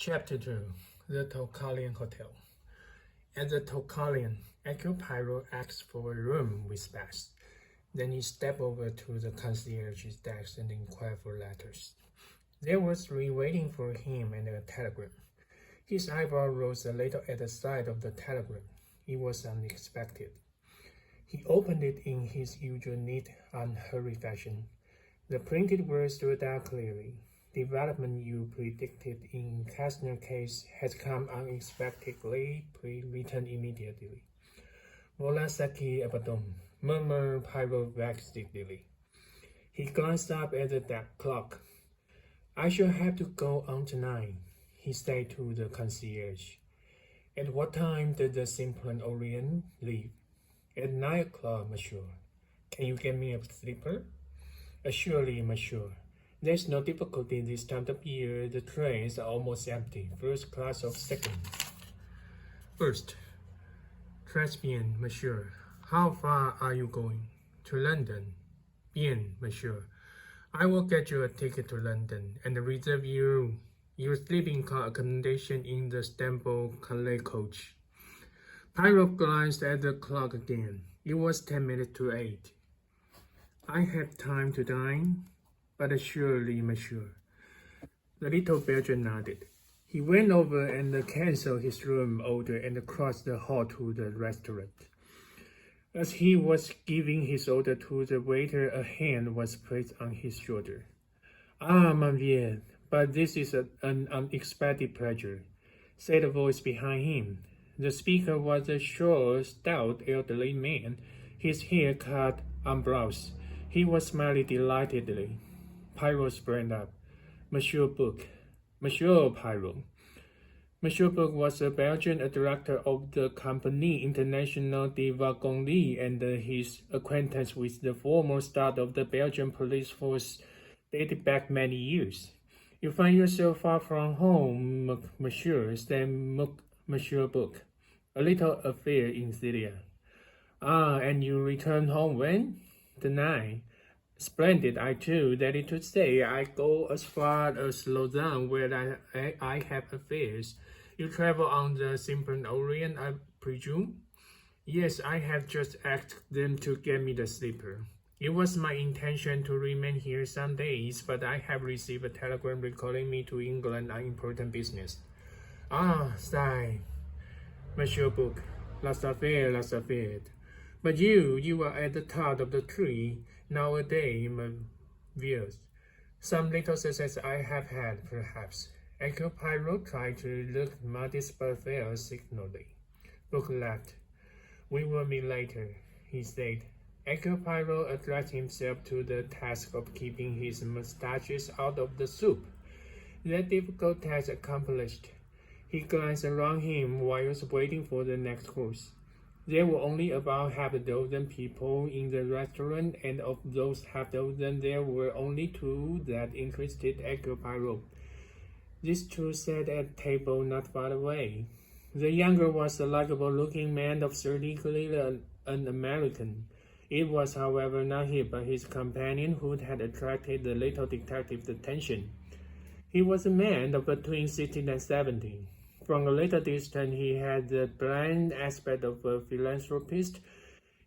Chapter 2. The TaiChiu Hotel. At the TaiChiu, Pyro asks for a room with space. Then he stepped over to the concierge's desk and inquired for letters. There was 3 waiting for him and a telegram. His eyebrow rose a little at the sight of the telegram. It was unexpected. He opened it in his usual neat, unhurried fashion. The printed words stood out clearly. Development you predicted in Kastner's case has come unexpectedly. Please return immediately. Volasaki Abaddon, murmured Pyro vexedly. He glanced up at the clock. I shall have to go on tonight, he said to the concierge. At what time did the Simplon Orient leave? At 9 o'clock, monsieur. Can you get me a sleeper? Assuredly, monsieur. There's no difficulty this time of year. The trains are almost empty. First class or second? First. Très bien, monsieur. How far are you going? To London. Bien, monsieur. I will get you a ticket to London and reserve you your sleeping car accommodation in the Stamford Calais coach. Pyro glanced at the clock again. It was 10 minutes to 8. I have time to dine, but assuredly, monsieur. The little Belgian nodded. He went over and canceled his room order and crossed the hall to the restaurant. As he was giving his order to the waiter, a hand was placed on his shoulder. Ah, mon vieux, but this is an unexpected pleasure, said a voice behind him. The speaker was a short, stout, elderly man, his hair cut unbrows. He was smiling delightedly. Pyro sprang up. Monsieur Book. Monsieur Pyro. Monsieur Book was a Belgian director of the Compagnie Internationale de Wagonnerie, and his acquaintance with the former staff of the Belgian police force dated back many years. You find yourself far from home, monsieur, said Monsieur Book. A little affair in Syria. Ah, and you return home when? Tonight. Splendid, I too. That is to say, I go as far as Lausanne, where I have affairs. You travel on the Simplon Orient, I presume? Yes, I have just asked them to get me the sleeper. It was my intention to remain here some days, but I have received a telegram recalling me to England on important business. Ah, sigh. Monsieur Book, las affaires. But you are at the top of the tree nowadays, my viewers. Some little success I have had, perhaps. Pyro tried to look modest but failed signally. Book laughed. We will meet later, he said. Pyro addressed himself to the task of keeping his mustaches out of the soup. That difficult task accomplished, he glanced around him whilst waiting for the next course. There were only about half a dozen people in the restaurant, and of those half dozen there were only 2 that interested Pyro. These 2 sat at a table not far away. The younger was a likable-looking man of 30, clearly an American. It was, however, not he but his companion who had attracted the little detective's attention. He was a man of between 16 and 17. From a little distance, he had the bland aspect of a philanthropist.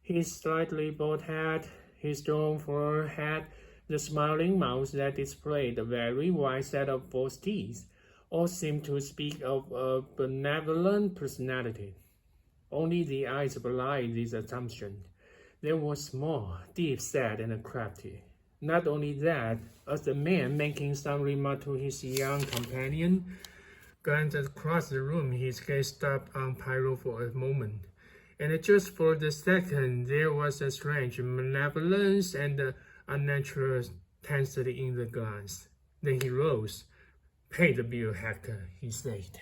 His slightly bald head, his strong forehead, the smiling mouth that displayed a very wide set of false teeth, all seemed to speak of a benevolent personality. Only the eyes belied this assumption. They were small, deep-set, and crafty. Not only that, as the man, making some remark to his young companion, glanced across the room, his gaze stopped on Pyro for a moment, and just for the second there was a strange malevolence and unnatural tensity in the glance. Then he rose. Pay the bill, Hector, he said.